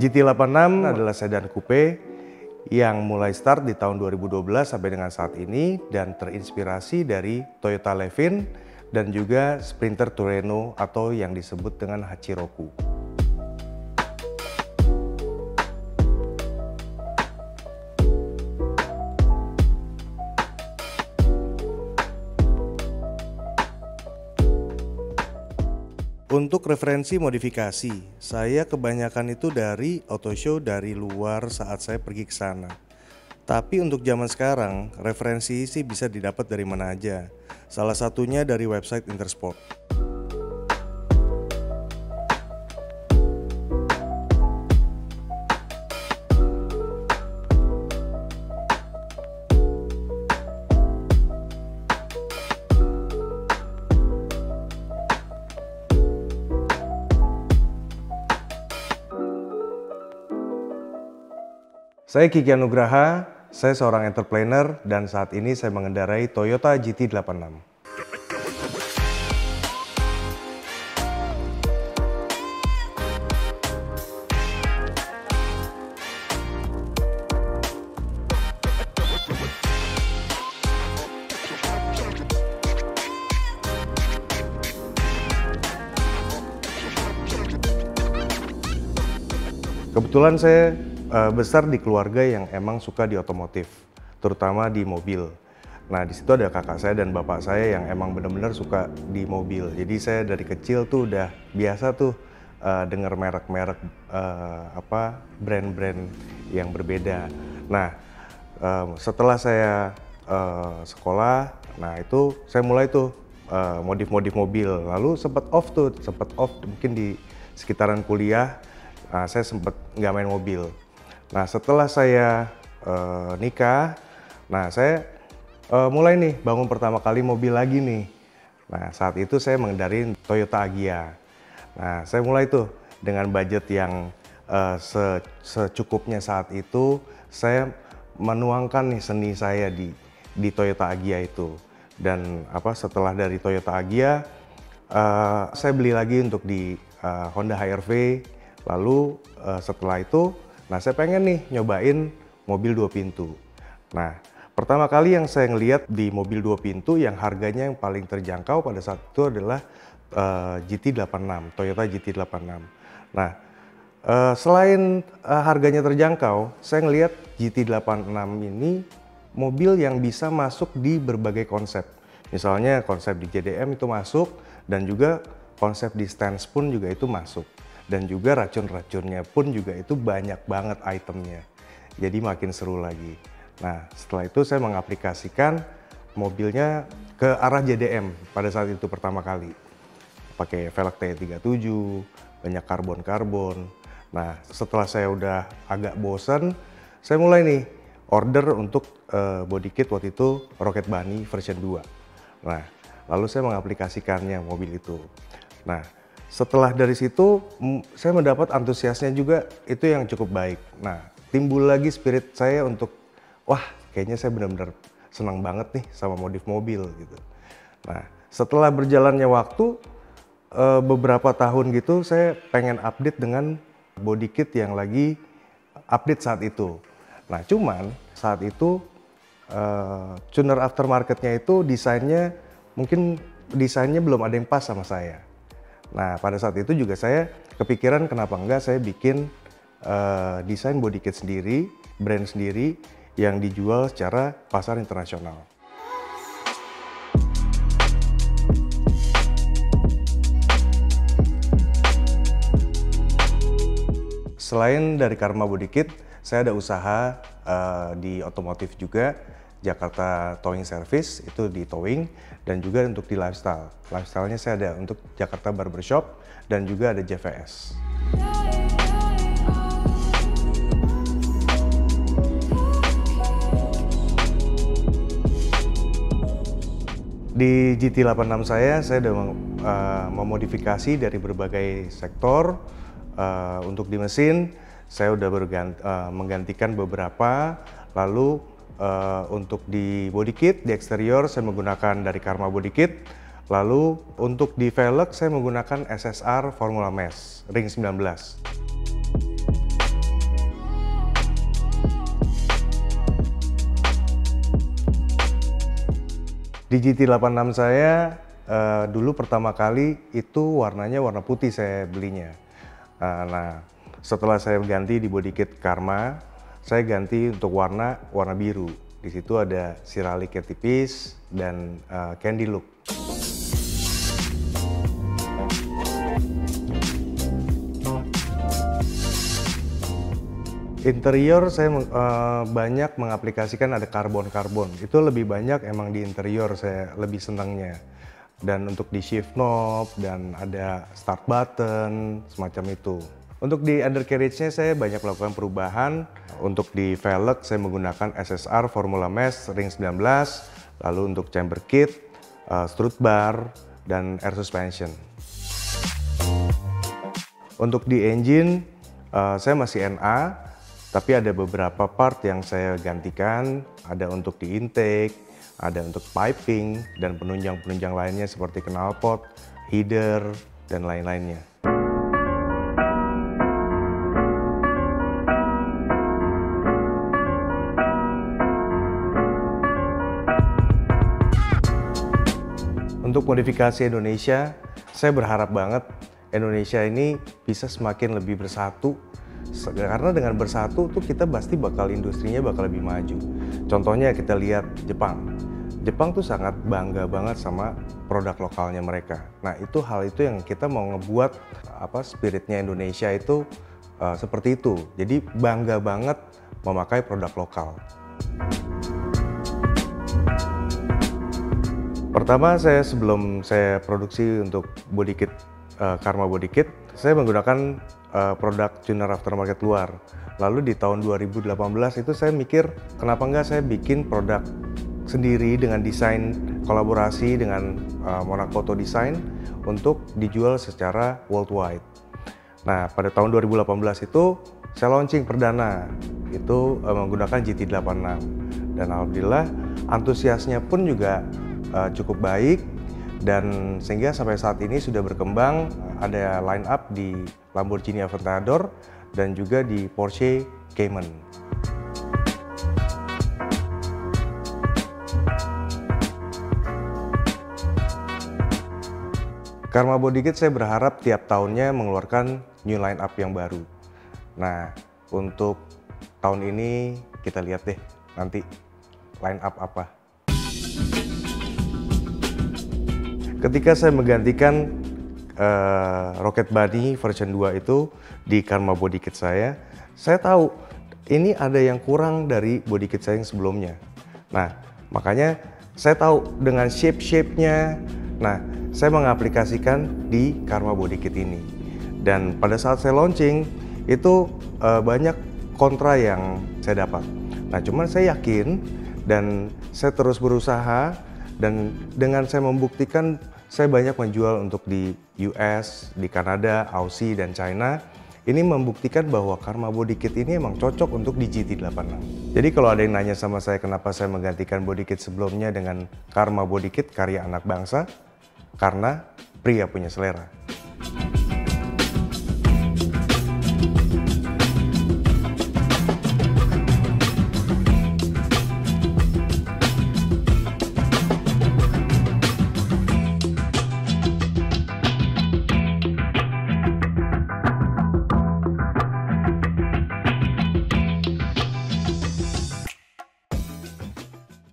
GT86 adalah sedan coupe yang mulai start di tahun 2012 sampai dengan saat ini dan terinspirasi dari Toyota Levin dan juga Sprinter Tureno atau yang disebut dengan Hachiroku. Untuk referensi modifikasi, saya kebanyakan itu dari auto show dari luar saat saya pergi ke sana. Tapi untuk zaman sekarang, referensi sih bisa didapat dari mana aja. Salah satunya dari website Intersport. Saya Kiki Anugraha, saya seorang entrepreneur dan saat ini saya mengendarai Toyota GT86. Kebetulan saya besar di keluarga yang emang suka di otomotif, terutama di mobil. Nah, di situ ada kakak saya dan bapak saya yang emang benar-benar suka di mobil. Jadi saya dari kecil tuh udah biasa tuh dengar merek-merek brand-brand yang berbeda. Nah, setelah saya sekolah, nah itu saya mulai tuh modif-modif mobil. Lalu sempat off mungkin di sekitaran kuliah. Saya sempat nggak main mobil. Nah, setelah saya nikah, nah saya mulai nih bangun pertama kali mobil lagi nih. Nah, saat itu saya mengendarai Toyota Agya. Nah, saya mulai tuh dengan budget yang secukupnya saat itu, saya menuangkan nih seni saya di Toyota Agya itu. Dan setelah dari Toyota Agya, saya beli lagi untuk di Honda HR-V. Lalu setelah itu, nah saya pengen nih nyobain mobil 2 pintu. Nah, pertama kali yang saya ngeliat di mobil 2 pintu yang harganya yang paling terjangkau pada saat itu adalah GT86, Toyota GT86. Nah, selain harganya terjangkau, saya ngeliat GT86 ini mobil yang bisa masuk di berbagai konsep. Misalnya konsep di JDM itu masuk dan juga konsep di Stance pun juga itu masuk. Dan juga racun-racunnya pun juga itu banyak banget itemnya. Jadi makin seru lagi. Nah, setelah itu saya mengaplikasikan mobilnya ke arah JDM pada saat itu pertama kali. Pakai velg T37, banyak karbon-karbon. Nah, setelah saya udah agak bosan, saya mulai nih order untuk body kit waktu itu Rocket Bunny version 2. Nah, lalu saya mengaplikasikannya mobil itu. Nah, setelah dari situ, saya mendapat antusiasnya juga itu yang cukup baik. Nah, timbul lagi spirit saya untuk, wah kayaknya saya benar-benar senang banget nih sama modif mobil gitu. Nah, setelah berjalannya waktu, beberapa tahun gitu, saya pengen update dengan body kit yang lagi update saat itu. Nah, cuman saat itu, tuner aftermarketnya itu mungkin desainnya belum ada yang pas sama saya. Nah, pada saat itu juga saya kepikiran kenapa enggak saya bikin desain body kit sendiri, brand sendiri yang dijual secara pasar internasional. Selain dari Karma Body Kit, saya ada usaha di otomotif juga, Jakarta Towing Service, itu di towing, dan juga untuk di lifestyle. Lifestyle-nya saya ada untuk Jakarta Barbershop dan juga ada JVS. Di GT86 saya udah memodifikasi dari berbagai sektor. Untuk di mesin, saya udah menggantikan beberapa, lalu untuk di body kit, di eksterior saya menggunakan dari Karma Body Kit. Lalu untuk di velg saya menggunakan SSR Formula Mesh Ring 19. Di GT86 saya dulu pertama kali itu warnanya warna putih saya belinya. Nah, setelah saya ganti di body kit Karma, saya ganti untuk warna biru. Di situ ada siralik yang tipis dan candy look. Interior saya banyak mengaplikasikan ada karbon. Itu lebih banyak emang di interior saya lebih senangnya. Dan untuk di shift knob dan ada start button semacam itu. Untuk di undercarriage-nya saya banyak melakukan perubahan. Untuk di velg saya menggunakan SSR Formula Mesh ring 19. Lalu untuk chamber kit, strut bar, dan air suspension. Untuk di engine saya masih NA. Tapi ada beberapa part yang saya gantikan, ada untuk di intake, ada untuk piping, dan penunjang-penunjang lainnya seperti knalpot, header, dan lain-lainnya. Untuk modifikasi Indonesia, saya berharap banget Indonesia ini bisa semakin lebih bersatu. Karena dengan bersatu tuh kita pasti industrinya bakal lebih maju. Contohnya kita lihat Jepang. Jepang tuh sangat bangga banget sama produk lokalnya mereka. Nah itu hal itu yang kita mau ngebuat spiritnya Indonesia itu seperti itu. Jadi bangga banget memakai produk lokal. Pertama sebelum saya produksi untuk body kit Karma body kit, saya menggunakan produk tuner aftermarket luar. Lalu di tahun 2018 itu saya mikir kenapa enggak saya bikin produk sendiri dengan desain kolaborasi dengan Monaco Design untuk dijual secara worldwide. Nah pada tahun 2018 itu saya launching perdana itu menggunakan GT86 dan alhamdulillah antusiasnya pun juga cukup baik. Dan sehingga sampai saat ini sudah berkembang, ada line up di Lamborghini Aventador dan juga di Porsche Cayman. Karma Body Kit saya berharap tiap tahunnya mengeluarkan new line up yang baru. Nah, untuk tahun ini kita lihat deh nanti line up apa. Ketika saya menggantikan Rocket Bunny version 2 itu di Karma Body Kit saya tahu ini ada yang kurang dari body kit saya yang sebelumnya. Nah, makanya saya tahu dengan shape-nya, nah saya mengaplikasikan di Karma Body Kit ini. Dan pada saat saya launching, itu banyak kontra yang saya dapat. Nah, cuman saya yakin dan saya terus berusaha. Dan dengan saya membuktikan, saya banyak menjual untuk di US, di Kanada, Aussie, dan China. Ini membuktikan bahwa Karma Body Kit ini emang cocok untuk di GT86. Jadi kalau ada yang nanya sama saya kenapa saya menggantikan body kit sebelumnya dengan Karma Body Kit karya anak bangsa, karena pria punya selera.